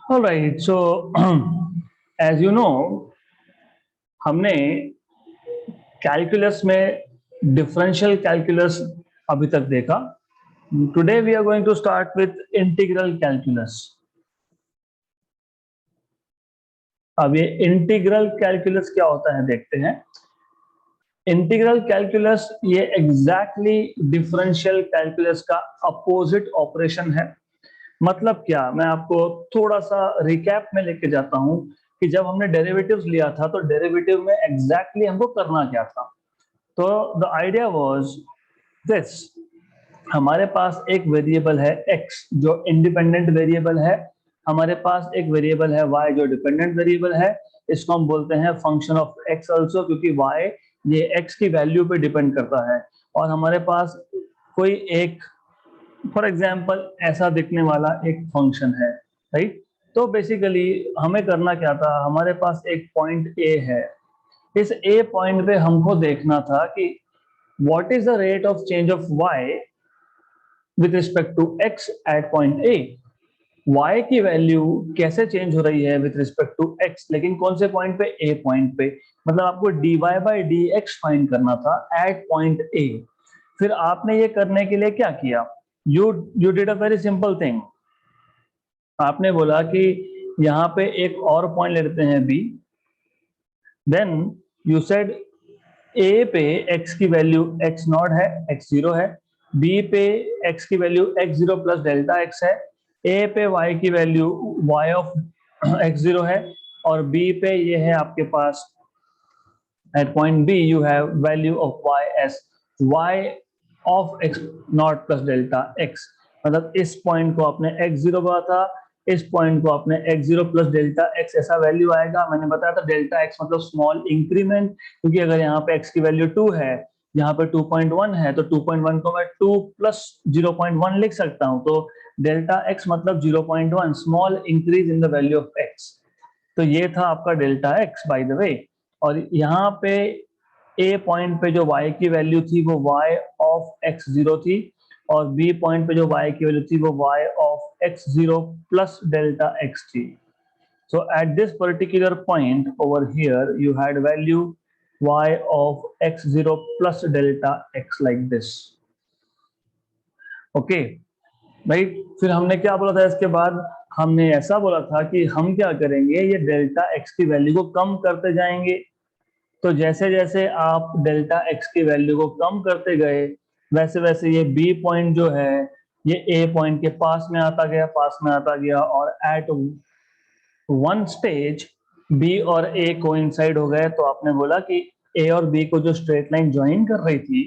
All right, so as you know, हमने calculus में differential calculus अभी तक देखा. Today we are going to start with integral calculus. अब ये इंटीग्रल कैलकुलस क्या होता है देखते हैं. इंटीग्रल कैलकुलस ये एग्जैक्टली डिफरेंशियल कैलकुलस का अपोजिट ऑपरेशन है. मतलब क्या, मैं आपको थोड़ा सा रिकैप में लेके जाता हूं कि जब हमने डेरिवेटिव्स लिया था तो डेरिवेटिव में एग्जैक्टली हमको करना क्या था. तो द आइडिया वाज दिस. हमारे पास एक वेरिएबल है x जो इंडिपेंडेंट वेरिएबल है. हमारे पास एक वेरिएबल है y जो डिपेंडेंट वेरिएबल है. इसको हम बोलते हैं फंक्शन ऑफ x आल्सो, क्योंकि y ये x की वैल्यू पे डिपेंड करता है. और हमारे पास कोई एक, फॉर एग्जाम्पल ऐसा दिखने वाला एक फंक्शन है, राइट. तो बेसिकली हमें करना क्या था, हमारे पास एक पॉइंट A है. इस A पॉइंट पे हमको देखना था कि what is the rate of change of y with respect to x at point A. y की वैल्यू कैसे चेंज हो रही है विद रिस्पेक्ट टू x, लेकिन कौन से पॉइंट पे, A पॉइंट पे. मतलब आपको dy बाई dx फाइंड करना था एट पॉइंट A. फिर आपने ये करने के लिए क्या किया, you did a very simple thing. आपने बोला कि यहाँ पे एक और पॉइंट ले लेते हैं B. Then you said A पे x की वैल्यू x नॉट है, x0 है. B पे x की value x0 plus delta x है. A पे y की वैल्यू y ऑफ x0 है. और B पे ये है आपके पास at point B you have value of y as y of x not plus delta x. मतलब इस पॉइंट को आपने x0 बोला था, इस पॉइंट को आपने x0 प्लस डेल्टा x ऐसा वैल्यू आएगा. मैंने बताया था डेल्टा x मतलब स्मॉल इंक्रीमेंट, क्योंकि अगर यहाँ पे x की वैल्यू 2 है, यहाँ पे 2.1 है, तो 2.1 को मैं 2 प्लस 0.1 लिख सकता हूँ. तो डेल्टा x मतलब 0.1, small increase in the value of x. तो ये था आपका delta x by the way. और यहाँ पे A पॉइंट पे जो y की वैल्यू थी वो y ऑफ x0 थी, और B पॉइंट पे जो y की वैल्यू थी वो y of x0 plus delta x थी. So at this particular point over here you had value y of x0 plus delta x like this. Okay, right. फिर हमने क्या बोला था इसके बाद, हमने ऐसा बोला था कि हम क्या करेंगे, ये डेल्टा x की वैल्यू को कम करते जाएंगे. तो जैसे जैसे आप डेल्टा x की वैल्यू को कम करते गए, वैसे वैसे ये B पॉइंट जो है ये A पॉइंट के पास में आता गया, पास में आता गया. और एट वन स्टेज B और A कोइंसाइड हो गए. तो आपने बोला कि A और B को जो स्ट्रेट लाइन ज्वाइन कर रही थी,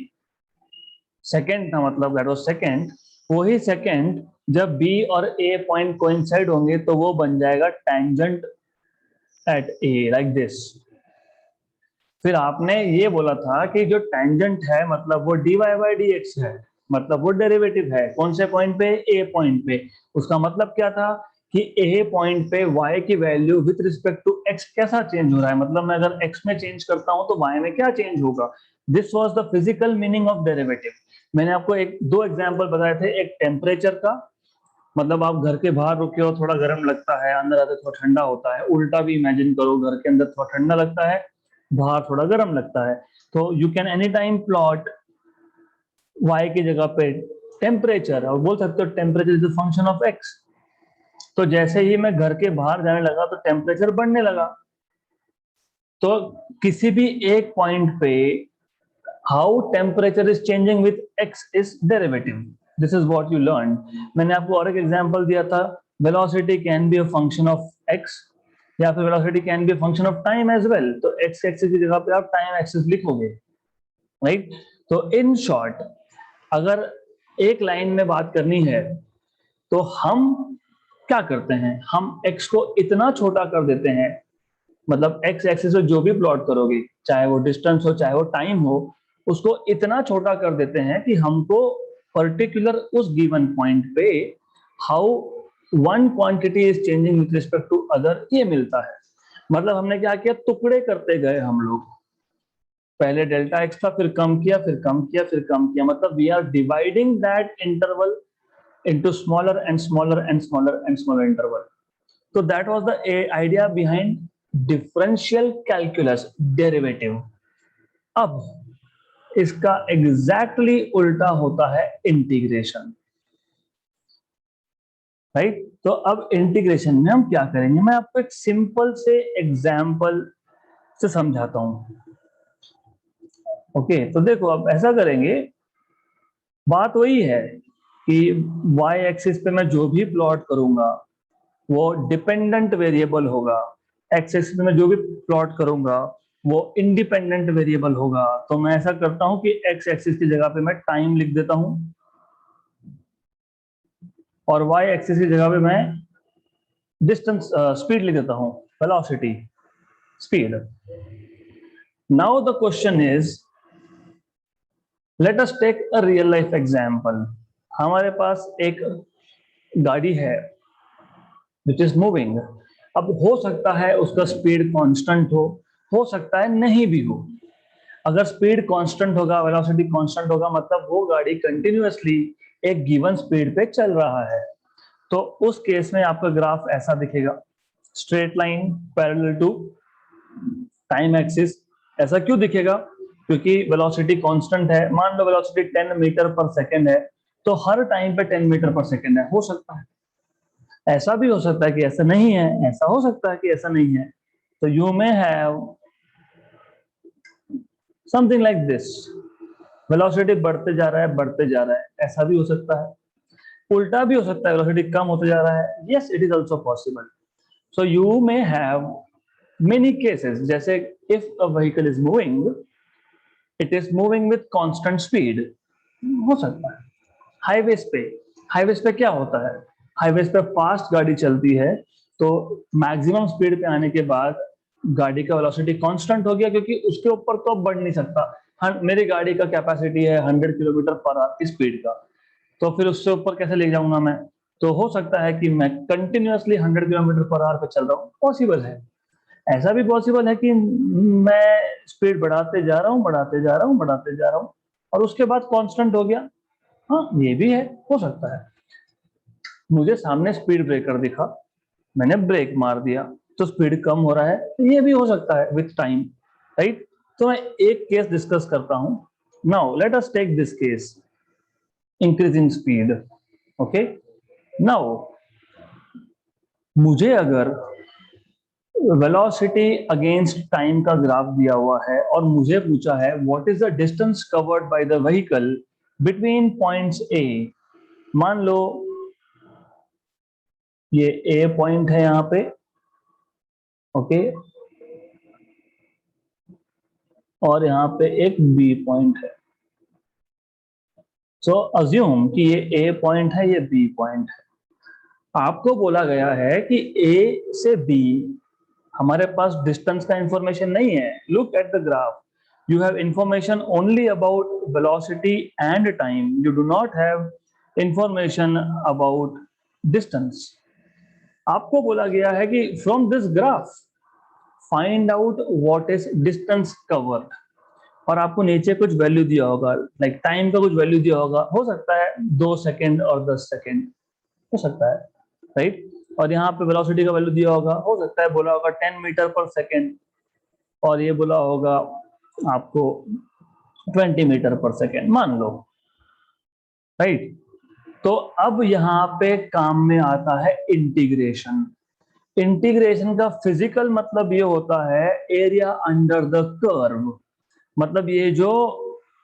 सेकेंड था, मतलब दैट वाज सेकेंड. वही सेकेंड जब B और A पॉइंट कोइंसाइड होंगे तो वो बन जाएगा tangent at A like this. फिर आपने ये बोला था कि जो टेंजेंट है मतलब वो dy बाई dx है, मतलब वो डेरिवेटिव है. कौन से पॉइंट पे, A पॉइंट पे. उसका मतलब क्या था कि A पॉइंट पे y की value with respect to x कैसा चेंज हो रहा है. मतलब मैं अगर x में चेंज करता हूं तो y में क्या चेंज होगा. This was the physical meaning of derivative. मैंने आपको एक दो एग्जांपल बताए थे. एक टेम्परेचर का, मतलब आप घर के बाहर रुके हो, थोड़ा गर्म लगता है, अंदर आते थोड़ा ठंडा होता है. उल्टा भी इमेजिन करो, घर के अंदर थोड़ा ठंडा लगता है, बाहर थोड़ा गर्म लगता है. तो you can any time plot y की जगह पे टेम्परेचर, और बोल सकते हो temperature is a function of x. तो जैसे ही मैं घर के बाहर जाने लगा तो टेम्परेचर बढ़ने लगा. तो किसी भी एक पॉइंट पे how temperature is changing with x is derivative. This is what you learn. मैंने आपको और एक एग्जांपल दिया था, velocity can be a function of x, या फिर velocity can be a function of time as well. तो x एक्सिस की जगह पे आप टाइम एक्सिस लिखोगे, राइट. तो इन शॉर्ट, अगर एक लाइन में बात करनी है तो हम क्या करते हैं, हम x को इतना छोटा कर देते हैं, मतलब x एक्सिस पे जो भी प्लॉट करोगे, चाहे वो डिस्टेंस हो चाहे वो टाइम हो, उसको इतना छोटा कर देते हैं कि हमको पर्टिकुलर उस गिवन पॉइंट पे how one quantity is changing with respect to other ये मिलता है. मतलब हमने क्या किया, टुकड़े करते गए हम लोग. पहले डेल्टा एक्स था, फिर कम किया, फिर कम किया, फिर कम किया. मतलब we are dividing that interval into smaller and smaller and smaller and smaller interval. तो that was the idea behind differential calculus, derivative. अब इसका एग्जैक्टली उल्टा होता है इंटीग्रेशन, राइट। तो अब इंटीग्रेशन में हम क्या करेंगे, मैं आपको एक सिंपल से एग्जांपल से समझाता हूं। ओके, तो देखो अब ऐसा करेंगे, बात वही है कि y एक्सिस पे मैं जो भी प्लॉट करूंगा वो डिपेंडेंट वेरिएबल होगा, x एक्सिस पे मैं जो भी प्लॉट करूंगा वो इंडिपेंडेंट वेरिएबल होगा। तो मैं ऐसा करता हूं कि x एक्सिस की जगह पे मैं टाइम लिख देता हूं और y एक्सिस की जगह पे मैं डिस्टेंस स्पीड लिख देता हूं, velocity, speed. Now the question is, let us take a real life example. हमारे पास एक गाड़ी है विच इज मूविंग। अब हो सकता है उसका स्पीड कांस्टेंट हो सकता है नहीं भी हो। अगर स्पीड कांस्टेंट होगा, वेलोसिटी कांस्टेंट होगा, मतलब वो गाड़ी कंटिन्यूअसली एक गिवन स्पीड पे चल रहा है। तो उस केस में आपका ग्राफ ऐसा दिखेगा, straight line parallel to time axis. ऐसा क्यों दिखेगा, क्योंकि वेलोसिटी कांस्टेंट है। मान लो वेलोसिटी 10 मीटर पर सेकंड है, तो हर टाइम पे 10 मीटर पर सेकंड है। हो सकता है, ऐसा भी हो सकता है कि ऐसा नहीं है, ऐसा हो सकता है कि ऐसा नहीं है। तो you may have something like this, velocity बढ़ते जा रहा है, बढ़ते जा रहा है, ऐसा भी हो सकता है। उल्टा भी हो सकता है, वेलोसिटी कम होते जा रहा है। Yes, it is also possible. So you may have many cases, जैसे if a vehicle is moving, it is moving with constant speed, हो सकता है। हाईवेज पे क्या होता है, हाईवेज पे फास्ट गाड़ी चलती है, तो मैक्सिमम स्पीड पे आने के बाद गाड़ी का वेलोसिटी कांस्टेंट हो गया, क्योंकि उसके ऊपर तो अब बढ़ नहीं सकता। मेरी गाड़ी का कैपेसिटी है 100 किलोमीटर पर आवर की स्पीड का, तो फिर उससे ऊपर कैसे ले जाऊंगा मैं। तो हो सकता है कि मैं कंटिन्यूअसली 100 किलोमीटर पर आवर पे चल रहा हूँ, पॉसिबल है। ऐसा भी पॉसिबल है कि मैं स्पीड बढ़ाते जा रहा हूँ, बढ़ाते जा रहा हूँ, बढ़ाते जा रहा हूँ, और उसके बाद कांस्टेंट हो गया। हाँ, ये भी है, हो सकता है। मुझे सामने स्पीड ब्रेकर दिखा, मैंने ब्रेक मार दिया, तो स्पीड कम हो रहा है, ये भी हो सकता है विथ टाइम, राइट। तो मैं एक केस डिस्कस करता हूं। Now let us take this case, increasing speed. Okay, now मुझे अगर वेलोसिटी अगेंस्ट टाइम का ग्राफ दिया हुआ है और मुझे पूछा है what is the distance covered by the vehicle between points A. मान लो ये ए पॉइंट है यहाँ पे, ओके, और यहाँ पे एक बी पॉइंट है। सो अज्यूम कि ये ए पॉइंट है, ये बी पॉइंट है। आपको बोला गया है कि ए से बी हमारे पास डिस्टेंस का इंफॉर्मेशन नहीं है। Look at the graph, you have information only about velocity and time, you do not have information about distance. आपको बोला गया है कि from this graph find out what is distance covered, और आपको नीचे कुछ वैल्यू दिया होगा, लाइक टाइम का कुछ वैल्यू दिया होगा। हो सकता है 2 सेकेंड और 10 सेकेंड, हो सकता है, राइट। और यहाँ पे वेलोसिटी का वैल्यू दिया होगा, हो सकता है बोला होगा 10 मीटर पर सेकेंड, और ये बोला होगा आपको 20 मीटर पर सेकेंड, मान लो, राइट। तो अब यहाँ पे काम में आता है इंटीग्रेशन। इंटीग्रेशन का फिजिकल मतलब ये होता है एरिया अंडर द कर्व। मतलब ये जो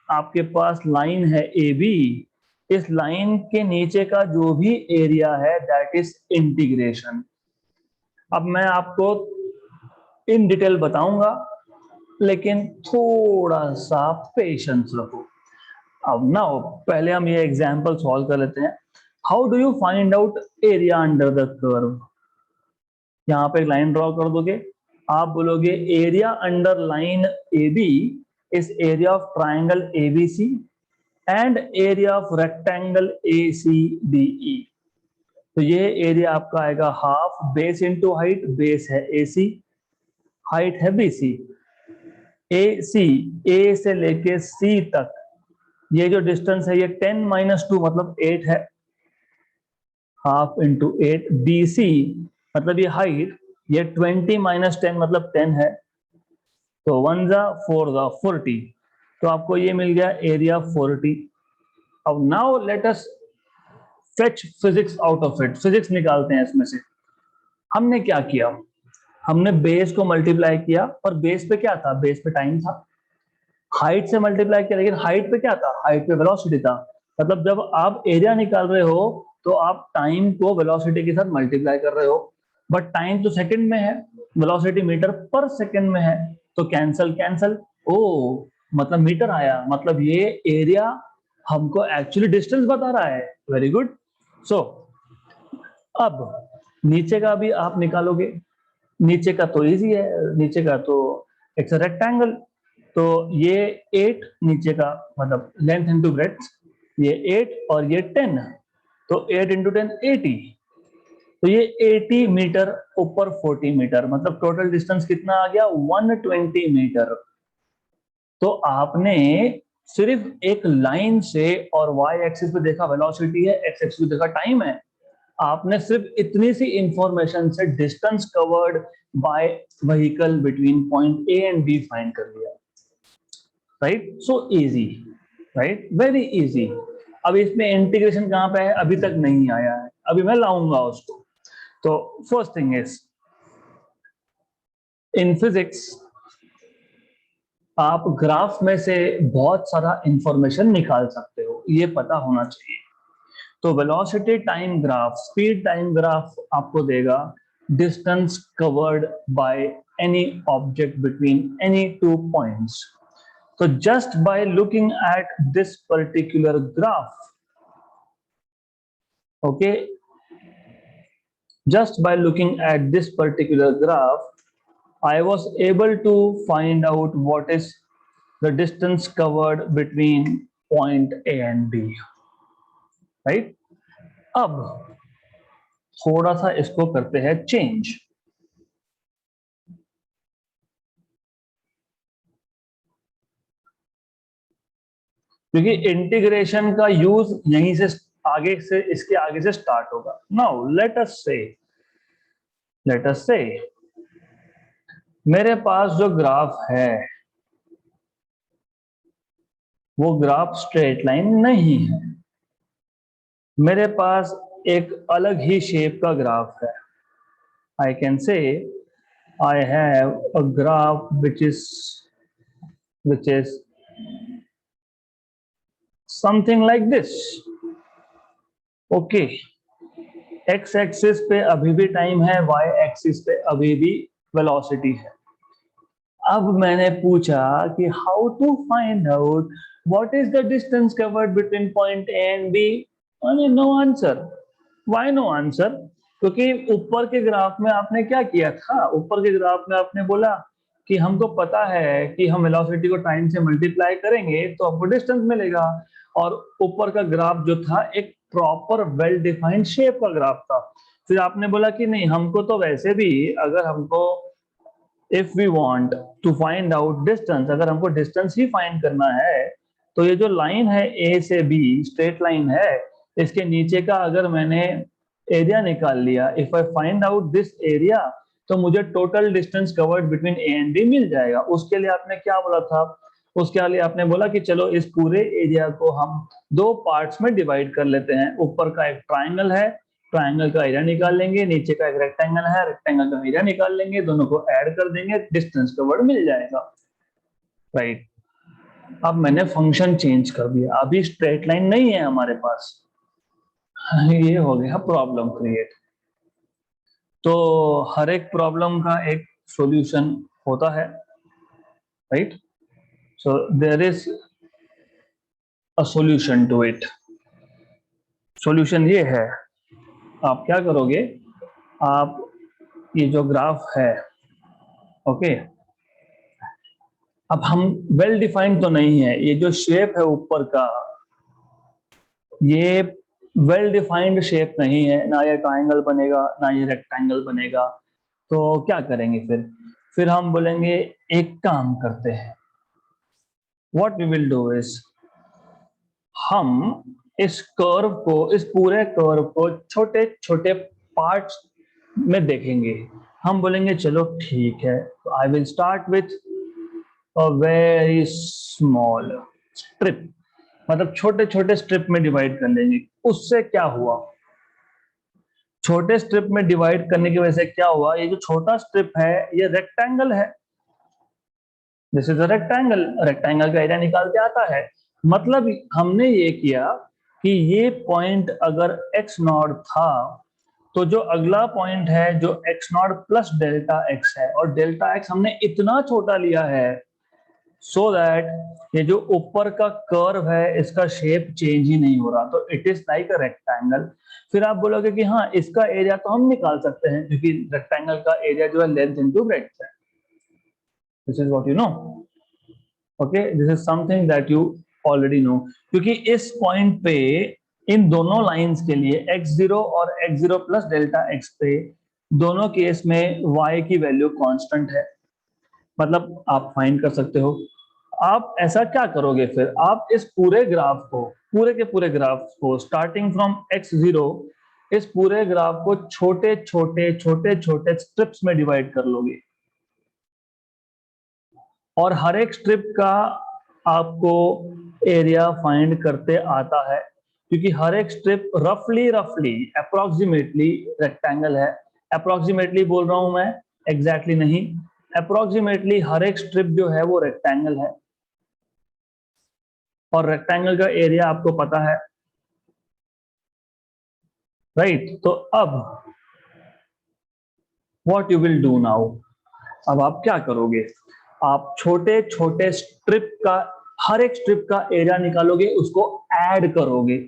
आपके पास लाइन है ए बी, इस लाइन के नीचे का जो भी एरिया है दैट इज इंटीग्रेशन। अब मैं आपको इन डिटेल बताऊंगा, लेकिन थोड़ा सा पेशेंस रखो। अब ना, पहले हम ये एग्जांपल सॉल्व कर लेते हैं। How do you find out area under the curve. यहाँ पे एक लाइन ड्रॉ कर दोगे, आप बोलोगे area under line A B is area of triangle ABC and area of rectangle ACDE। तो ये एरिया आपका आएगा half base into height, base है AC, हाइट है BC। AC, A से लेके C तक ये जो डिस्टेंस है ये 10 - 2 मतलब 8 है, हाफ इंटू 8। BC मतलब ये हाइट, ये 20 माइनस 10 मतलब 10 है, तो 1 जा 4 जा 40, तो आपको ये मिल गया एरिया 40। अब now let us fetch physics out of it, physics निकालते हैं इसमें से। हमने क्या किया, हमने बेस को मल्टीप्लाई किया, और बेस पे क्या था, बेस पे टाइम था। हाइट से मल्टीप्लाई किया, लेकिन हाइट पे क्या था, हाइट पे वेलोसिटी था। मतलब जब आप एरिया निकाल रहे हो तो आप टाइम को वेलोसिटी के साथ मल्टीप्लाई कर रहे हो, बट टाइम तो सेकंड में है, वेलोसिटी मीटर पर सेकंड में है, तो कैंसल कैंसल। ओ, मतलब मीटर आया, मतलब ये एरिया हमको एक्चुअली डिस्टेंस बता रहा है। Very good. सो अब नीचे का भी आप निकालोगे, नीचे का तो इजी है, नीचे का तो एक रेक्टेंगल, तो ये 8 नीचे का, मतलब लेंथ इंटू ब्रेड्थ, ये 8 और ये 10, तो 8 इंटू 10 80, तो ये 80 मीटर ऊपर 40 मीटर, मतलब टोटल डिस्टेंस कितना आ गया, 120 मीटर। तो आपने सिर्फ एक लाइन से, और वाई एक्सिस पे देखा वेलोसिटी है, एक्स एक्सिस पे देखा टाइम है, आपने सिर्फ इतनी सी इंफॉर्मेशन से distance covered by vehicle between point A and B find कर लिया। Right, so easy, right, very easy. अब इसमें इंटीग्रेशन कहां पे है, अभी तक नहीं आया है, अभी मैं लाऊंगा उसको। तो first thing is, in physics आप ग्राफ में से बहुत सारा इंफॉर्मेशन निकाल सकते हो, ये पता होना चाहिए। तो velocity time graph, speed time graph आपको देगा distance covered by any object between any two points. So just by looking at this particular graph, okay, just by looking at this particular graph, I was able to find out what is the distance covered between point A and B, right? अब थोड़ा सा इसको करते हैं change. क्योंकि integration का use यहीं से आगे से, इसके आगे से स्टार्ट होगा। नाउ लेट अस से मेरे पास जो ग्राफ है वो ग्राफ स्ट्रेट लाइन नहीं है, मेरे पास एक अलग ही शेप का ग्राफ है। I can say I have a graph which is something like this. Okay, x axis पे अभी भी टाइम है, वाई एक्सिस पे अभी भी वेलोसिटी है। अब मैंने पूछा कि how to find out what is the distance covered between point A and B. No answer. Why no answer? क्योंकि ऊपर के ग्राफ में आपने क्या किया था, ऊपर के ग्राफ में आपने बोला कि हमको पता है कि हम वेलोसिटी को टाइम से मल्टीप्लाई करेंगे तो हमको डिस्टेंस मिलेगा, और ऊपर का ग्राफ जो था एक प्रॉपर वेल डिफाइंड शेप का ग्राफ था। फिर आपने बोला कि नहीं, हमको तो वैसे भी, अगर हमको if we want to find out distance, अगर हमको डिस्टेंस ही फाइंड करना है, तो ये जो लाइन है ए से बी, स्ट्रेट लाइन है, इसके नीचे का अगर मैंने एरिया निकाल लिया, if I find out this area, तो मुझे total distance covered between A and B मिल जाएगा। उसके लिए आपने क्या बोला था, उसके लिए आपने बोला कि चलो इस पूरे एरिया को हम दो पार्ट्स में डिवाइड कर लेते हैं। ऊपर का एक ट्राइंगल है, ट्राइंगल का एरिया निकाल लेंगे, नीचे का एक रेक्टेंगल है, रेक्टेंगल का एरिया निकाल लेंगे, दोनों को ऐड कर देंगे, डिस्टेंस कवर्ड मिल जाएगा। राइट, अब मैंने फंक्शन चेंज कर दिया, अभी स्ट्रेट लाइन नहीं है हमारे पास, ये हो गया प्रॉब्लम क्रिएट। तो हर एक प्रॉब्लम का एक सॉल्यूशन होता है, right? So there is a solution to it. Solution ये है, आप क्या करोगे, आप ये जो ग्राफ है, ओके, अब हम वेल डिफाइंड तो नहीं है, ये जो शेप है ऊपर का, ये वेल डिफाइंड शेप नहीं है, ना ये ट्राइंगल बनेगा ना ये रेक्टेंगल बनेगा। तो क्या करेंगे फिर हम बोलेंगे एक काम करते हैं, what we will do is, हम इस कर्व को, इस पूरे कर्व को छोटे छोटे पार्ट्स में देखेंगे। हम बोलेंगे चलो ठीक है, तो I will start with a very small strip, मतलब छोटे छोटे स्ट्रिप में डिवाइड कर लेंगे। उससे क्या हुआ, छोटे स्ट्रिप में डिवाइड करने की वजह से क्या हुआ, ये जो छोटा स्ट्रिप है ये रेक्टेंगल है, this is a rectangle, rectangle का एरिया निकाल के आता है। मतलब हमने ये किया कि ये पॉइंट अगर एक्स नॉट था, तो जो अगला पॉइंट है जो x not plus delta x है, और डेल्टा एक्स हमने इतना छोटा लिया है सो दैट ये जो ऊपर का कर्व है इसका शेप चेंज ही नहीं हो रहा, तो it is like a rectangle. फिर आप बोलोगे कि हाँ इसका एरिया तो हम निकाल सकते हैं, क्योंकि रेक्टेंगल का एरिया जो है लेंथ इनटू ब्रेड्थ है। This is what you know, okay, this is something that you already know. क्योंकि इस पॉइंट पे इन दोनों लाइंस के लिए x0 और x0 प्लस डेल्टा x पे दोनों केस में y की वैल्यू कांस्टेंट है, मतलब आप फाइंड कर सकते हो। आप ऐसा क्या करोगे, फिर आप इस पूरे ग्राफ को, पूरे के पूरे ग्राफ को स्टार्टिंग फ्रॉम x0, इस पूरे ग्राफ को छोटे छोटे छोटे छोटे स्ट्रिप्स में डिवाइड कर लोगे, और हर एक स्ट्रिप का आपको एरिया फाइंड करते आता है, क्योंकि हर एक स्ट्रिप रफली रफली अप्रोक्सीमेटली रेक्टेंगल है। अप्रोक्सीमेटली बोल रहा हूं मैं, एग्जैक्टली नहीं, अप्रोक्सीमेटली हर एक स्ट्रिप जो है वो रेक्टेंगल है, और रेक्टेंगल का एरिया आपको पता है, राइट। तो अब what you will do now, अब आप क्या करोगे, आप छोटे छोटे स्ट्रिप का, हर एक स्ट्रिप का एरिया निकालोगे, उसको ऐड करोगे,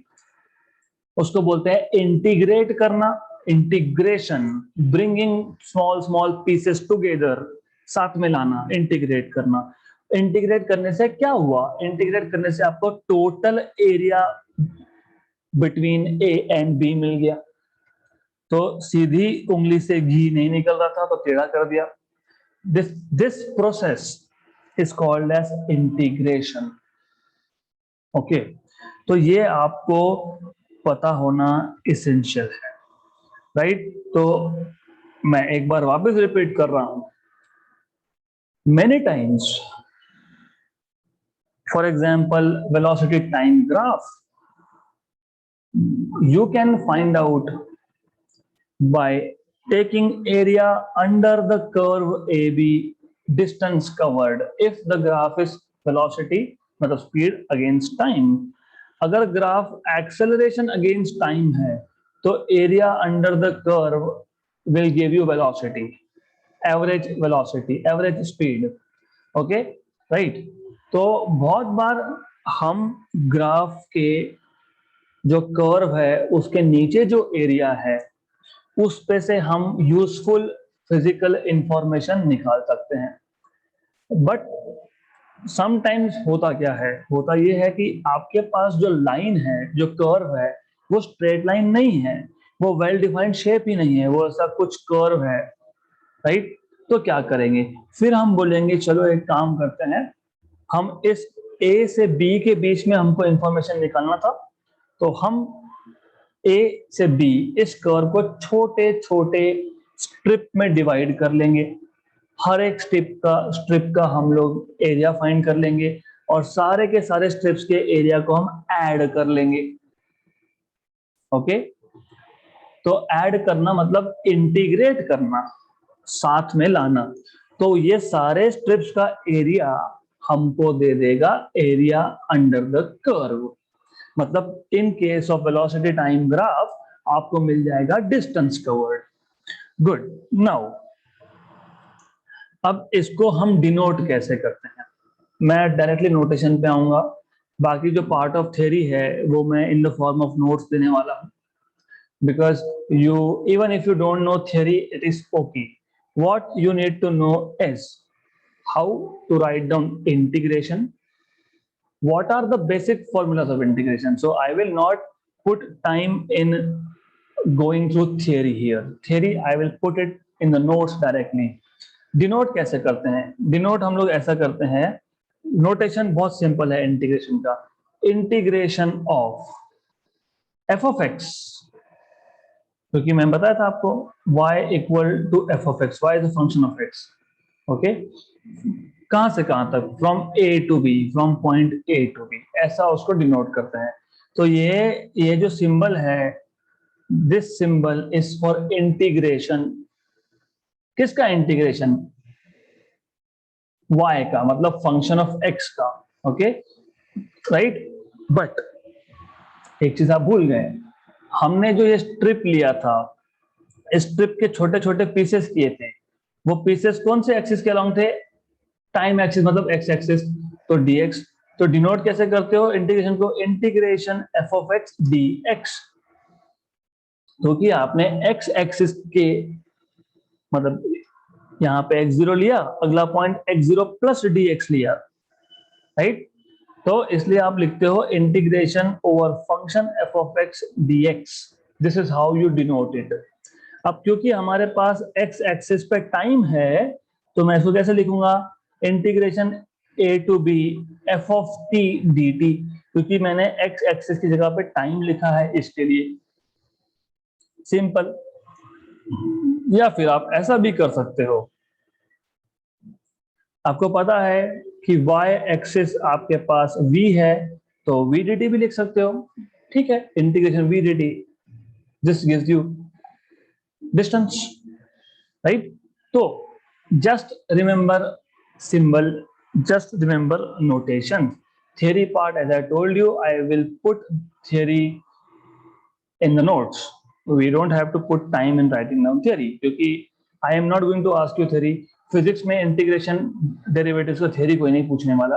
उसको बोलते हैं इंटीग्रेट करना, integration, bringing small small pieces together, साथ में लाना, इंटीग्रेट करना। इंटीग्रेट करने से क्या हुआ, इंटीग्रेट करने से आपको total area between A and B मिल गया। तो सीधी उंगली से घी नहीं निकल रहा था तो टेढ़ा कर दिया। This process is called as integration, okay. तो ये आपको पता होना इसेंशियल है, राइट। तो मैं एक बार वापस रिपीट कर रहा हूं, many times, for example velocity time graph, you can find out by taking area under the curve AB, distance covered, if the graph is velocity मतलब speed against time। अगर ग्राफ एक्सेलरेशन अगेंस्ट टाइम है तो area under the curve will give you velocity, average velocity, average speed, okay, right. तो बहुत बार हम graph के जो curve है उसके नीचे जो एरिया है उस पे से हम यूजफुल फिजिकल इंफॉर्मेशन निकाल सकते हैं। बट समटाइम्स होता क्या है, होता ये है कि आपके पास जो लाइन है, जो कर्व है, वो स्ट्रेट लाइन नहीं है, वो वेल डिफाइंड शेप ही नहीं है, वो ऐसा कुछ कर्व है, राइट। तो क्या करेंगे, फिर हम बोलेंगे चलो एक काम करते हैं, हम इस ए से बी के बीच में हमको इंफॉर्मेशन निकालना था, तो हम ए से बी इस कर्व को छोटे छोटे स्ट्रिप में डिवाइड कर लेंगे, हर एक स्ट्रिप का हम लोग एरिया फाइंड कर लेंगे, और सारे के सारे स्ट्रिप्स के एरिया को हम ऐड कर लेंगे, ओके। तो ऐड करना मतलब इंटीग्रेट करना, साथ में लाना। तो ये सारे स्ट्रिप्स का एरिया हमको दे देगा एरिया अंडर द कर्व, मतलब in case of velocity time graph आपको मिल जाएगा डिस्टेंस कवर्ड। गुड, नाउ अब इसको हम डिनोट कैसे करते हैं, मैं डायरेक्टली नोटेशन पे आऊंगा, बाकी जो पार्ट ऑफ थ्योरी है वो मैं in the form of notes देने वाला हूं, because you, even if you don't know theory, it is okay. What you need to know is how to write down integration, what are the basic formulas of integration. So I will not put time in going through theory here, theory I will put it in the notes directly. Denote कैसे करते हैं, denote हम लोग ऐसा करते हैं, notation बहुत simple है इंटीग्रेशन का, integration of F of X क्योंकि मैं बताया था आपको y equal to F of X, Y is a function of X. Okay, कहां से कहां तक, from A to B, from point A to B, ऐसा उसको डिनोट करते हैं। तो ये जो सिंबल है, this symbol is for integration. किसका इंटीग्रेशन? y का, मतलब फंक्शन ऑफ x का। Okay, right. बट एक चीज आप भूल गए, हमने जो ये स्ट्रिप लिया था, स्ट्रिप के छोटे छोटे पीसेस किए थे, वो पीसेस कौन से एक्सिस के अलोंग थे? टाइम एक्सिस, मतलब एक्स एक्सिस। तो dx, तो डिनोट कैसे करते हो इंटीग्रेशन को? Integration f of x dx। क्योंकि आपने x एक्सिस के, मतलब यहाँ पे x0 लिया, अगला पॉइंट x0 प्लस dx लिया, राइट। तो इसलिए आप लिखते हो integration over function f of x dx। This is how you denote it. अब क्योंकि हमारे पास x एक्सिस पे टाइम है, तो मैं इसको कैसे लिखूंगा? Integration a to b f of t dt। क्योंकि मैंने x एक्सिस की जगह पे टाइम लिखा है, इसके लिए सिंपल। या फिर आप ऐसा भी कर सकते हो, आपको पता है कि y एक्सिस आपके पास v है, तो v dt भी लिख सकते हो। ठीक है, integration v dt, this gives you distance, right. तो just remember symbol, just remember notation. theory part, as I told you, I will put theory in the notes. We don't have to put time in writing down theory, क्योंकि I am not going to ask you theory. Physics में integration derivatives का theory कोई नहीं पूछने वाला,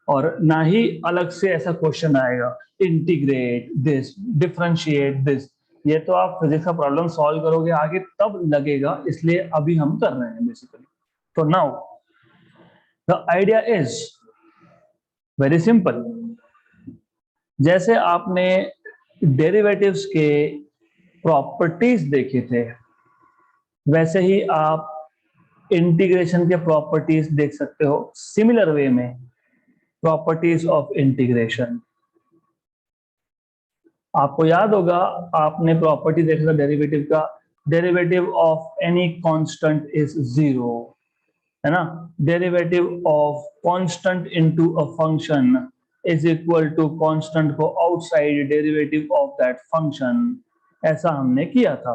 और ना ही अलग से ऐसा क्वेश्चन आएगा इंटीग्रेट दिस, डिफरेंशिएट दिस। ये तो आप फिजिक्स का प्रॉब्लम सॉल्व करोगे आगे तब लगेगा, इसलिए अभी हम कर रहे हैं बेसिकली। तो now the idea is very simple. जैसे आपने डेरिवेटिव्स के प्रॉपर्टीज देखे थे, वैसे ही आप इंटीग्रेशन के प्रॉपर्टीज देख सकते हो सिमिलर वे में। प्रॉपर्टीज ऑफ इंटीग्रेशन, आपको याद होगा, आपने प्रॉपर्टी देखा था डेरिवेटिव का, derivative of any constant is zero, है ना। Derivative of constant into a function is equal to constant को outside derivative of that function, ऐसा हमने किया था।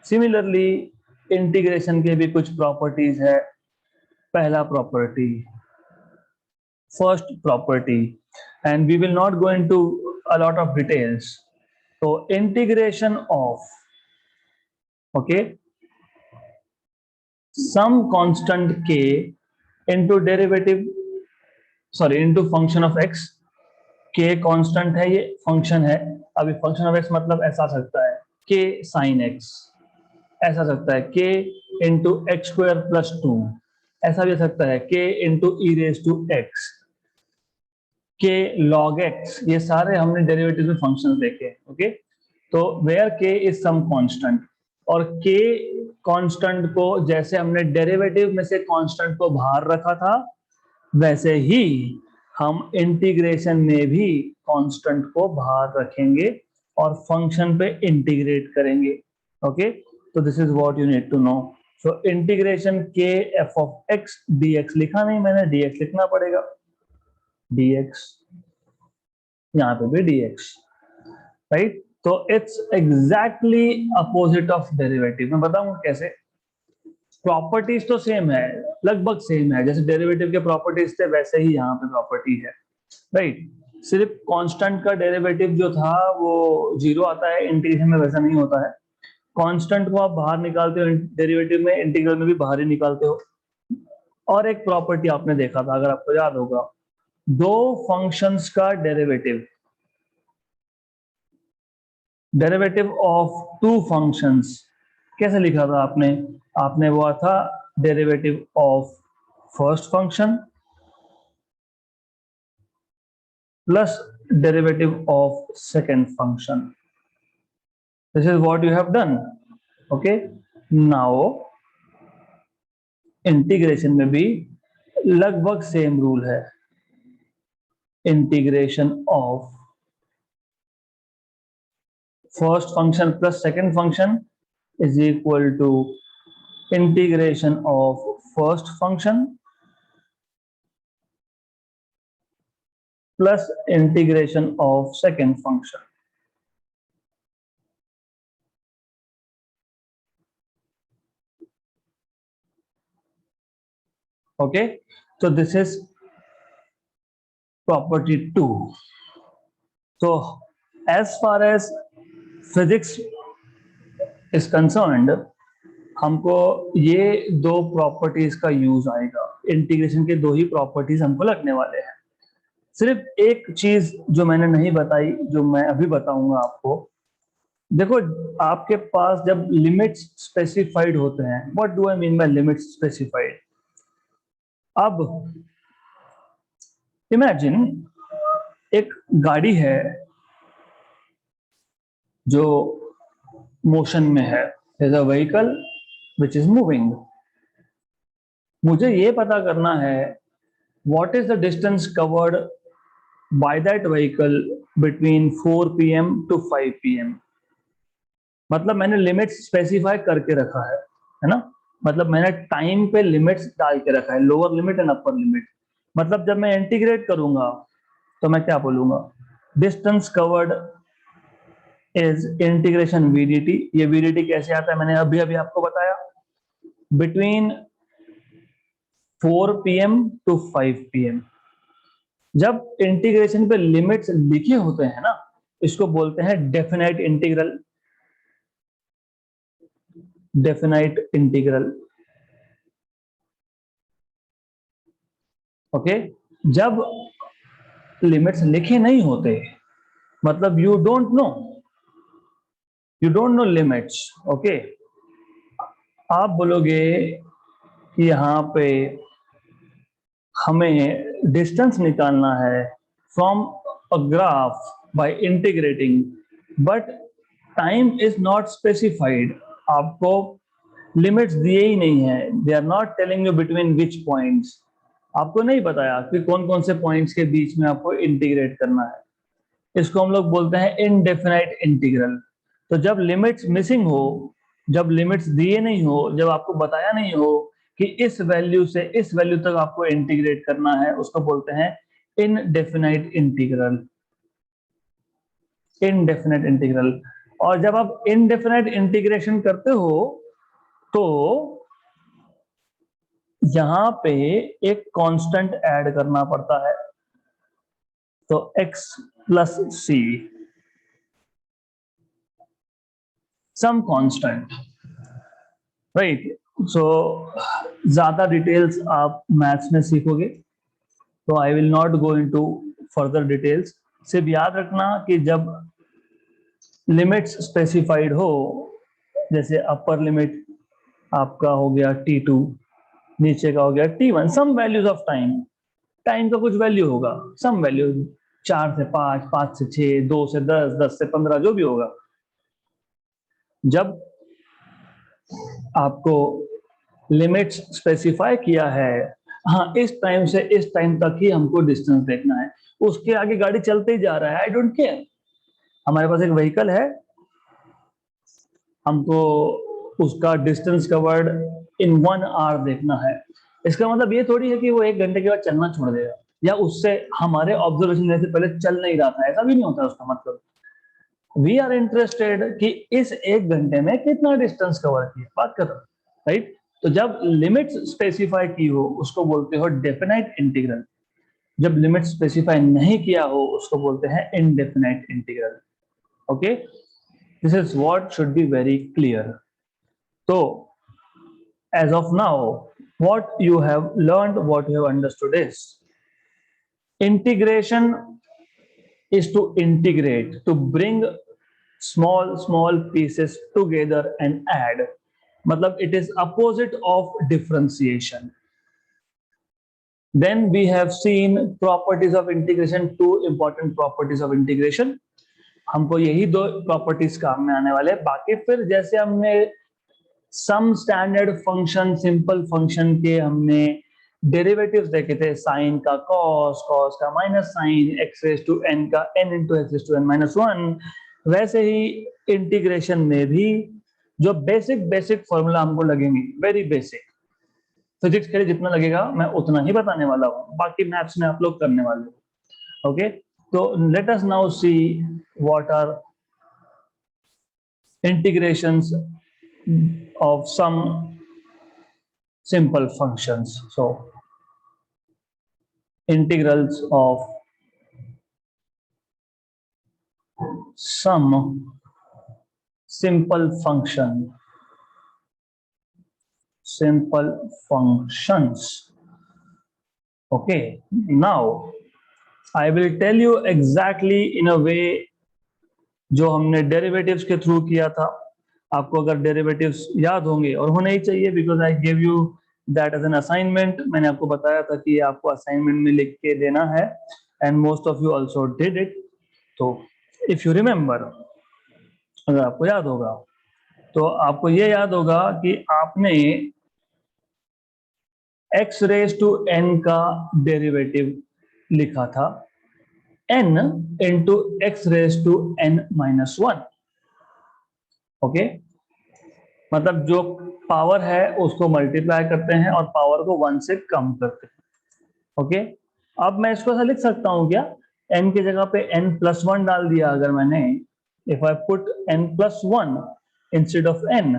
सिमिलरली इंटीग्रेशन के भी कुछ प्रॉपर्टीज है। पहला property, first property, and we will not go into a lot of details. तो integration of, okay, some constant K into derivative, sorry into function of X. K constant है, ये function है। अभी फंक्शन ऑफ एक्स मतलब ऐसा आ सकता है के साइन एक्स, ऐसा आ सकता है K into x square plus 2, ऐसा भी आ सकता है K into E raise to X, K log X. ये सारे हमने डेरिवेटिव में फंक्शंस देखे। ओके, तो वेयर के इज सम कांस्टेंट, और के कांस्टेंट को जैसे हमने डेरिवेटिव में से कांस्टेंट को बाहर रखा था, वैसे ही हम इंटीग्रेशन में भी कांस्टेंट को बाहर रखेंगे और फंक्शन पे इंटीग्रेट करेंगे। ओके, तो this is what you need to know. So integration के एफ ऑफ एक्स डीएक्स लिखा नहीं मैंने, डीएक्स लिखना पड़ेगा, dx, यहाँ पे भी dx, राइट। तो it's exactly opposite of derivative. मैं बताऊंगा कैसे। प्रॉपर्टीज तो सेम है, लगभग सेम है, जैसे डेरिवेटिव के प्रॉपर्टीज थे वैसे ही यहाँ पे प्रॉपर्टी है, राइट। सिर्फ कांस्टेंट का डेरिवेटिव जो था वो जीरो आता है, इंटीग्रेशन में वैसा नहीं होता है। कांस्टेंट को आप बाहर निकालते हो डेरिवेटिव में, इंटीग्रल में भी बाहर ही निकालते हो। और एक प्रॉपर्टी आपने देखा था, अगर आपको याद होगा, दो फंक्शंस का derivative, derivative of two functions कैसे लिखा था आपने? आपने वो था derivative of first function plus derivative of second function. This is what you have done. Okay, now integration में भी लगभग सेम रूल है। Integration of first function plus second function is equal to integration of first function plus integration of second function. Okay, so this is property 2. So as far as physics is concerned, हमको ये दो properties का use आएगा, integration के दो ही properties हमको लगने वाले हैं। सिर्फ एक चीज जो मैंने नहीं बताई, जो मैं अभी बताऊंगा आपको। देखो, आपके पास जब लिमिट्स स्पेसिफाइड होते हैं, what do I mean by limits specified? अब इमेजिन एक गाड़ी है जो मोशन में है, there's a vehicle which is moving. मुझे ये पता करना है what is the distance covered by that vehicle between 4 PM to 5 PM. मतलब मैंने लिमिट्स स्पेसिफाई करके रखा है ना? मतलब मैंने टाइम पे लिमिट्स डाल के रखा है, lower limit and upper limit. मतलब जब मैं इंटीग्रेट करूंगा तो मैं क्या बोलूंगा? Distance covered is integration VDT। ये VDT कैसे आता है मैंने अभी अभी आपको बताया, बिटवीन 4 PM to 5 PM। जब इंटीग्रेशन पे लिमिट्स लिखे होते हैं ना, इसको बोलते हैं definite integral. Definite integral, okay. जब लिमिट्स लिखे नहीं होते, मतलब you don't know limits, okay. आप बोलोगे कि यहाँ पे हमें डिस्टेंस निकालना है from a graph by integrating, but time is not specified. आपको लिमिट्स दिए ही नहीं है, they are not telling you between which points. आपको नहीं बताया कि कौन कौन से पॉइंट्स के बीच में आपको इंटीग्रेट करना है। इसको हम लोग बोलते हैं इनडेफिनाइट इंटीग्रल। तो जब लिमिट्स मिसिंग हो, जब लिमिट्स दिए नहीं हो, जब आपको बताया नहीं हो कि इस वैल्यू से इस वैल्यू तक आपको इंटीग्रेट करना है, उसको बोलते हैं इनडेफिनाइट इंटीग्रल। Indefinite integral. और जब आप इनडेफिनाइट इंटीग्रेशन करते हो तो यहां पे एक कांस्टेंट ऐड करना पड़ता है, तो x plus c, some constant, right. So ज्यादा डिटेल्स आप मैथ्स में सीखोगे, तो I will not go into further details. सिर्फ याद रखना कि जब लिमिट्स स्पेसिफाइड हो, जैसे अपर लिमिट आपका हो गया T2, नीचे का हो गया T1, some values of time, time का कुछ वैल्यू होगा, सम वैल्यू 4 से 5, 5 से 6, 2 से 10, 10 से 15, जो भी होगा। जब आपको लिमिट्स स्पेसिफाई किया है, हाँ इस टाइम से इस टाइम तक ही हमको डिस्टेंस देखना है, उसके आगे गाड़ी चलते ही जा रहा है, आई डोंट केयर। हमारे पास एक व्हीकल है, हमको उसका डिस्टेंस कवर्ड इन 1 आवर देखना है। इसका मतलब ये थोड़ी है कि वो 1 घंटे के बाद चलना छोड़ देगा, या उससे हमारे ऑब्जर्वेशन से पहले चल नहीं रहा था, ऐसा भी नहीं होता। उसका मतलब वी आर इंटरेस्टेड कि इस 1 घंटे में कितना डिस्टेंस कवर किया, बात कर रहा हूं, राइट। तो जब लिमिट्स स्पेसिफाई की हो उसको बोलते हो डेफिनाइट इंटीग्रल। जब लिमिट स्पेसिफाई नहीं किया हो उसको बोलते हैं indefinite integral, okay. This is what should be very clear. तो as of now, what you have learned, what you have understood is integration is to integrate, to bring small pieces together and add. मतलब it is opposite of differentiation. Then we have seen properties of integration, 2 important properties of integration. हमको यही 2 properties काम में आने वाले हैं। बाकी फिर जैसे हमने some standard function, simple function के हमने डेरिवेटिव्स देखे थे, साइन का कॉस, कॉस का minus sine, X raise to N का N into X raise to N minus 1, वैसे ही इंटीग्रेशन में भी जो बेसिक बेसिक फॉर्मूला हमको लगेंगे, वेरी बेसिक। फिजिक्स के लिए जितना लगेगा मैं उतना ही बताने वाला हूँ, बाकी मैथ्स में आप लोग करने वाले हो। ओके, तो let us now see what are integrations of some simple functions. So integrals of some simple functions. Okay, now I will tell you exactly in a way जो हमने डेरिवेटिव्स के थ्रू किया था। आपको अगर डेरिवेटिव्स याद होंगे, और होने ही चाहिए, because I give you that as an assignment. मैंने आपको बताया था कि आपको असाइनमेंट में लिख के देना है, and most of you also did it. तो इफ यू रिमेंबर, अगर आपको याद होगा, तो आपको ये याद होगा कि आपने x रेज टू n का डेरिवेटिव लिखा था n into X raise to n minus 1। Okay, मतलब जो पावर है उसको मल्टीप्लाई करते हैं और पावर को 1 से कम करते हैं। ओके, अब मैं इसको ऐसा लिख सकता हूं क्या, n की जगह पे n+1 डाल दिया अगर मैंने, if I put n+1 instead of n,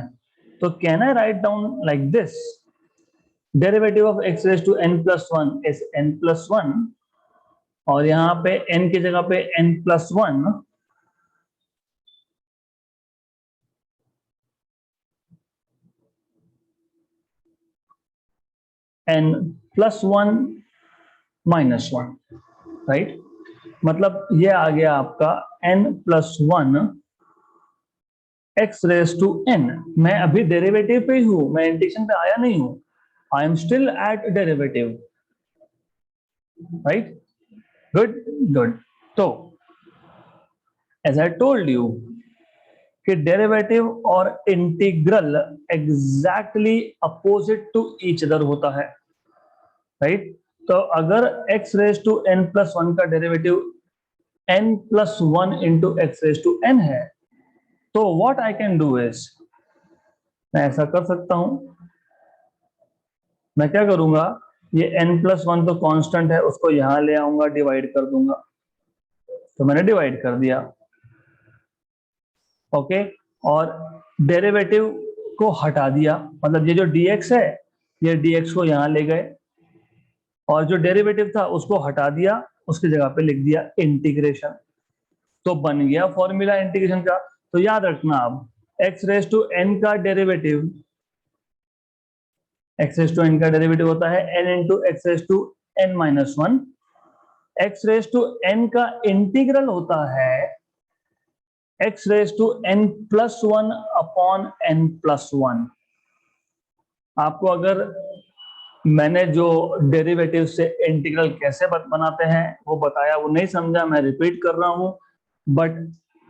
तो can I write down like this, derivative of x raise to n+1 is n+1, और यहाँ पे n की जगह पे n+1 n+1 -1, राइट। मतलब ये आ गया आपका n+1 x raise to n। मैं अभी डेरिवेटिव पे ही हूं, मैं इंटीग्रेशन पे आया नहीं हूं, I am still at derivative, right. Good good. तो एज आई टोल्ड यू कि डेरिवेटिव और integral exactly opposite to each other होता है, राइट। तो अगर x रेज टू n+1 का derivative n+1 into X raise to n है, तो what I can do is, मैं ऐसा कर सकता हूं, मैं क्या करूंगा, ये n+1 तो कांस्टेंट है, उसको यहां ले आऊंगा, डिवाइड कर दूंगा। तो मैंने डिवाइड कर दिया, ओके, और डेरिवेटिव को हटा दिया, मतलब ये जो dx है, ये dx को यहां ले गए, और जो डेरिवेटिव था उसको हटा दिया, उसकी जगह पे लिख दिया इंटीग्रेशन। तो बन गया फॉर्मूला इंटीग्रेशन का। तो याद रखना, अब x रेज टू n का derivative, x raise to n का डेरिवेटिव होता है n into X raise to n minus 1। x raise to n का इंटीग्रल होता है x raise to n+1 upon n+1। आपको अगर मैंने जो डेरिवेटिव से इंटीग्रल कैसे बनाते हैं वो बताया, वो नहीं समझा, मैं रिपीट कर रहा हूं, बट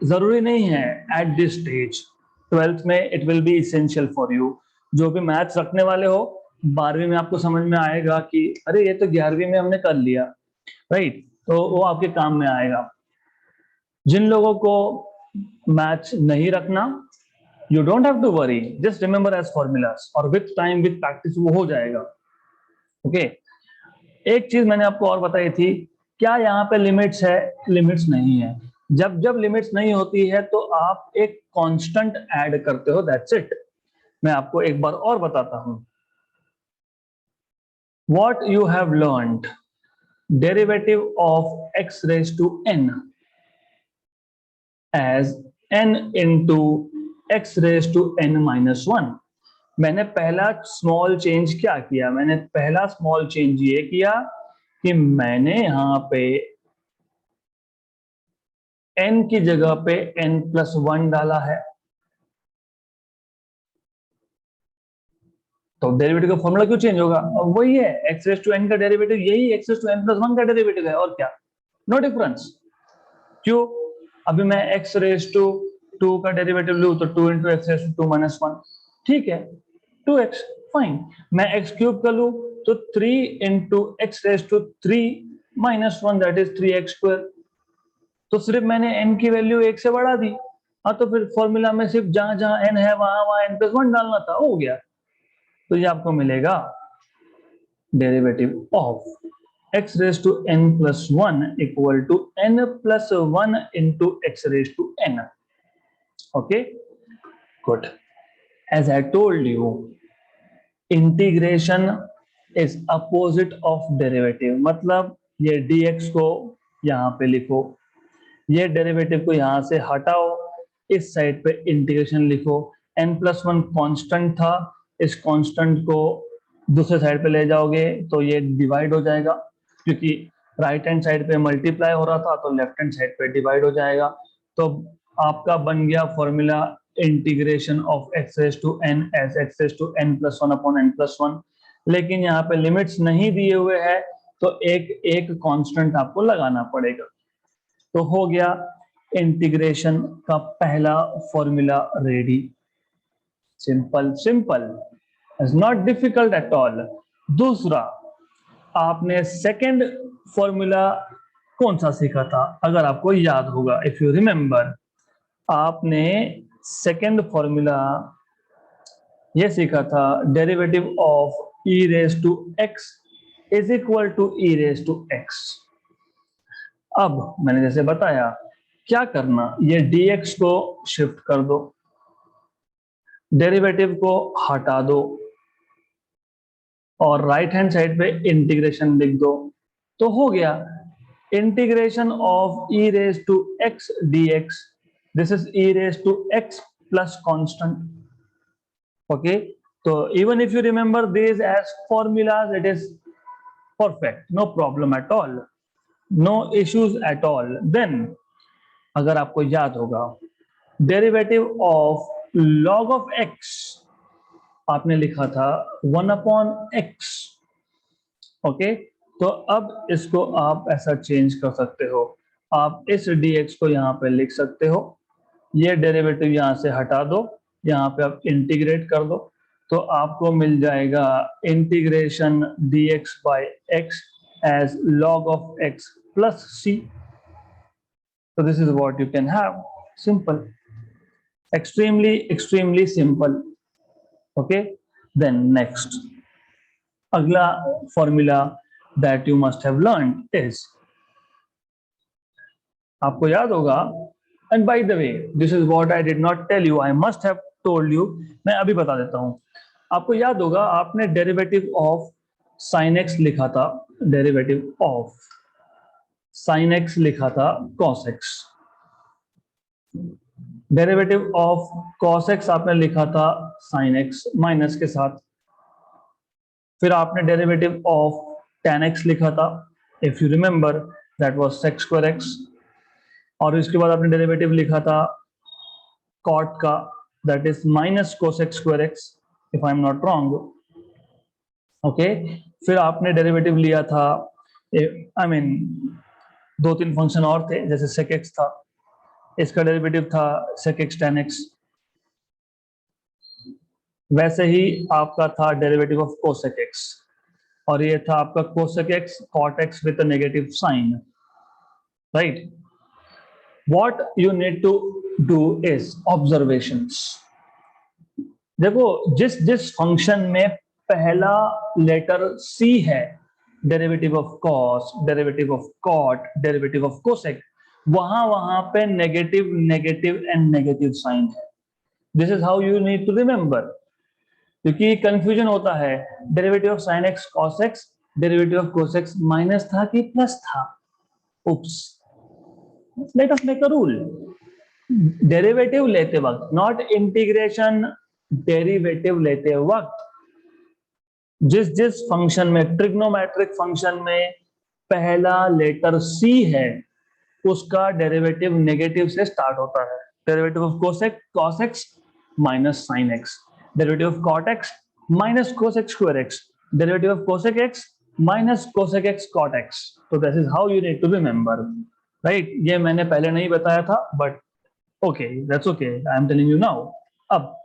जरूरी नहीं है एट दिस स्टेज, 12th में it will be essential for you. जो भी मैथ्स रखने वाले हो, 12वीं में आपको समझ में आएगा कि अरे ये तो 11वीं में हमने कर लिया, राइट, तो वो आपके काम में आएगा। जिन लोगों को मैथ्स नहीं रखना, you don't have to worry, just remember as formulas, और विथ टाइम विथ प्रैक्टिस वो हो जाएगा। ओके, एक चीज मैंने आपको और बताई थी, क्या यहाँ पे लिमिट्स है? लिमिट्स नहीं है। जब जब लिमिट्स नहीं होती है तो आप एक कांस्टेंट ऐड करते हो, दैट्स इट। मैं आपको एक बार और बताता हूं, what you have learned, derivative of x raise to n as n into X raise to n minus 1। मैंने पहला स्मॉल चेंज क्या किया, मैंने पहला स्मॉल चेंज ये किया कि मैंने यहां पे n की जगह पे n+1 डाला है। तो डेरिवेटिव का फॉर्मूला क्यों चेंज होगा? अब वही है, x रेज टू n का डेरिवेटिव यही x रेज टू n+1 का डेरिवेटिव है, और क्या, नो डिफरेंस। क्यों? अभी मैं x रेज टू 2 का डेरिवेटिव लूं तो 2 into X raise to 2 minus 1, ठीक है, 2x, फाइन। मैं x क्यूब का लूं तो 3 into X raise to 3 minus 1, that is 3x square. तो सिर्फ मैंने n की वैल्यू 1 से बढ़ा दी, हाँ, तो फिर फॉर्मूला में सिर्फ जहां जहां n है वहां n+1 डालना था, हो गया। तो ये आपको मिलेगा derivative of x raise to n+1 equal to n+1 into x raise to n। Okay, good. As I told you, integration is opposite of derivative. मतलब ये dx को यहाँ पे लिखो, ये डेरिवेटिव को यहां से हटाओ, इस साइड पे इंटीग्रेशन लिखो। n+1 कांस्टेंट था, इस कांस्टेंट को दूसरे साइड पे ले जाओगे तो ये डिवाइड हो जाएगा, क्योंकि राइट हैंड साइड पे मल्टीप्लाई हो रहा था तो लेफ्ट हैंड साइड पे डिवाइड हो जाएगा। तो आपका बन गया formula integration of x raise to n as x raise to n+1 upon n+1। लेकिन यहाँ पे लिमिट्स नहीं दिए हुए हैं, तो एक एक कांस्टेंट आपको लगाना पड़ेगा। तो हो गया इंटीग्रेशन का पहला formula ready. Simple simple, is not difficult at all. दूसरा, आपने सेकंड फॉर्मूला कौन सा सीखा था? अगर आपको याद होगा, इफ यू रिमेंबर, आपने सेकंड फॉर्मूला ये सीखा था, derivative of e raise to x is equal to e raise to x। अब मैंने जैसे बताया, क्या करना, ये dx को शिफ्ट कर दो, डेरिवेटिव को हटा दो और राइट हैंड साइड पे इंटीग्रेशन लिख दो, तो हो गया integration of e raise to x dx। This is e raise to x plus constant. Okay, तो even if you remember this as formulas, it is perfect, no problem at all, no issues at all. Then अगर आपको याद होगा, derivative of log of x आपने लिखा था 1/x। Okay, तो अब इसको आप ऐसा चेंज कर सकते हो, आप इस dx को यहाँ पे लिख सकते हो, ये डेरिवेटिव यहाँ से हटा दो, यहाँ पे आप इंटीग्रेट कर दो, तो आपको मिल जाएगा integration dx by x as log of x plus c। So this is what you can have. Simple, extremely simple. Okay, then next, अगला formula that you must have learned is, आपको याद होगा, and by the way, this is what I did not tell you, I must have told you, मैं अभी बता देता हूँ। आपको याद होगा, आपने डेरिवेटिव ऑफ sin x लिखा था, डेरिवेटिव ऑफ sin x लिखा था cos x, derivative of cos x आपने लिखा था sin x माइनस के साथ, फिर आपने डेरिवेटिव ऑफ tan x लिखा था, if you remember that was sec square x, और इसके बाद आपने डेरिवेटिव लिखा था cot का, that is minus cos x square x, if I am not wrong. Okay, फिर आपने डेरिवेटिव लिया था, आई मीन दो तीन फंक्शन और थे, जैसे sec x था, इसका डेरिवेटिव था sec x tan x, वैसे ही आपका था डेरिवेटिव ऑफ cosec x, और ये था आपका cosec x cot x with negative sign, right. What you need to do is observations. देखो, जिस जिस फंक्शन में पहला लेटर c है, derivative of cos, derivative of cot, derivative of cosec, वहां वहां पे negative negative and negative sign है। This is how you need to remember, क्योंकि कंफ्यूजन होता है, derivative of sin x cos x, derivative of cos x minus था कि plus था। Oops, let us make a rule, derivative लेते वक्त, not integration, derivative लेते वक्त जिस जिस फंक्शन में, ट्रिग्नोमेट्रिक फंक्शन में पहला लेटर c है, उसका डेरिवेटिव नेगेटिव से स्टार्ट होता है। Derivative of cos x minus sin x, derivative of cot x minus cos x square x, derivative of cosec x minus cosec x cot x। तो this is how you need to remember, right. ये मैंने पहले नहीं बताया था, but okay, that's okay, I am telling you now. अब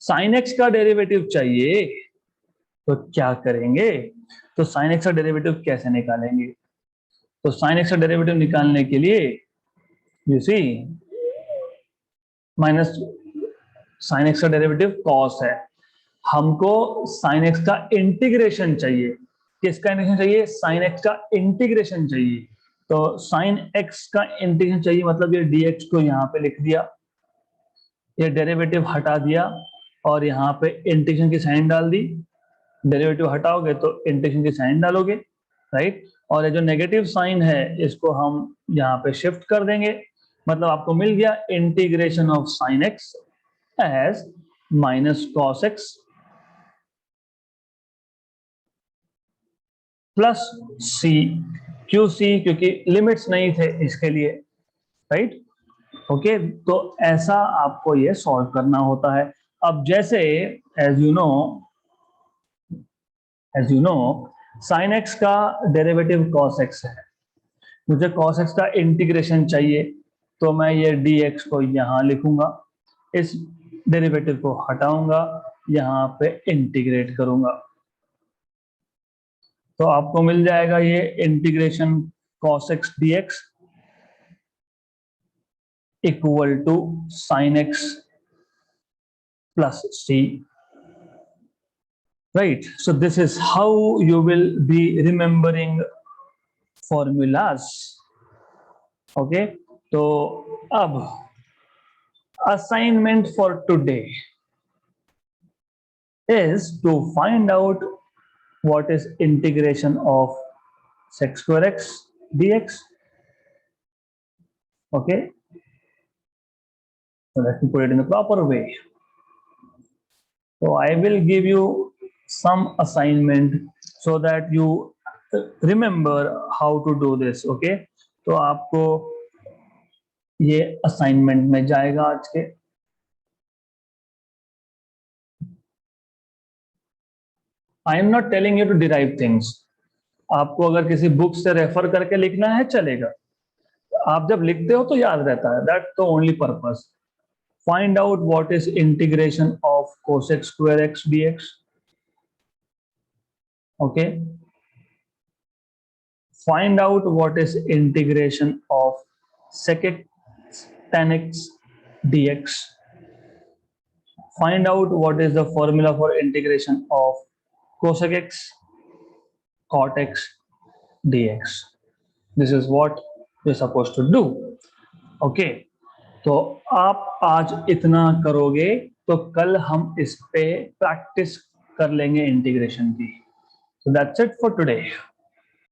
sin x का derivative चाहिए, तो क्या करेंगे, तो sin x का डेरिवेटिव कैसे निकालेंगे? तो sin x का डेरिवेटिव निकालने के लिए, you see, minus sine X का डेरिवेटिव कॉस है, हमको साइन एक्स का इंटीग्रेशन चाहिए। किसका इंटीग्रेशन चाहिए? साइन एक्स का इंटीग्रेशन चाहिए। तो साइन एक्स का इंटीग्रेशन चाहिए, मतलब ये dx को यहाँ पे लिख दिया, ये डेरिवेटिव हटा दिया और यहाँ पे इंटीग्रेशन की साइन डाल दी। डेरिवेटिव हटाओगे तो इंटीग्रेशन की साइन डालोगे, राइट। और ये जो नेगेटिव साइन है इसको हम यहाँ पे शिफ्ट कर देंगे, मतलब आपको मिल गया integration of sine x as minus cos x plus C. क्यों सी? क्योंकि लिमिट्स नहीं थे इसके लिए, राइट। ओके, तो ऐसा आपको ये सॉल्व करना होता है। अब जैसे as you know sine X का डेरिवेटिव कॉस एक्स है, मुझे कॉस एक्स का इंटीग्रेशन चाहिए, तो मैं ये dx को यहां लिखूंगा, इस डेरिवेटिव को हटाऊंगा, यहां पे इंटीग्रेट करूंगा, तो आपको मिल जाएगा ये integration cos x dx equal to sine X plus C, right? So this is how you will be remembering formulas. Okay, तो अब assignment for today is to find out what is integration of sec square x dx. Okay, so let me put it in the proper way. So I will give you some assignment so that you remember how to do this. Okay, तो आपको ये assignment में जाएगा आज के। I am not telling you to derive things, आपको अगर किसी बुक से रेफर करके लिखना है चलेगा, आप जब लिखते हो तो याद रहता है, that the only purpose. Find out what is integration of cosec square X DX. Okay, find out what is integration of sec x tan x dx. Find out what is the formula for integration of cosec x cot x dx. This is what you're supposed to do. Okay, तो आप आज इतना करोगे तो कल हम इस पे प्रैक्टिस कर लेंगे इंटीग्रेशन की। So that's it for today.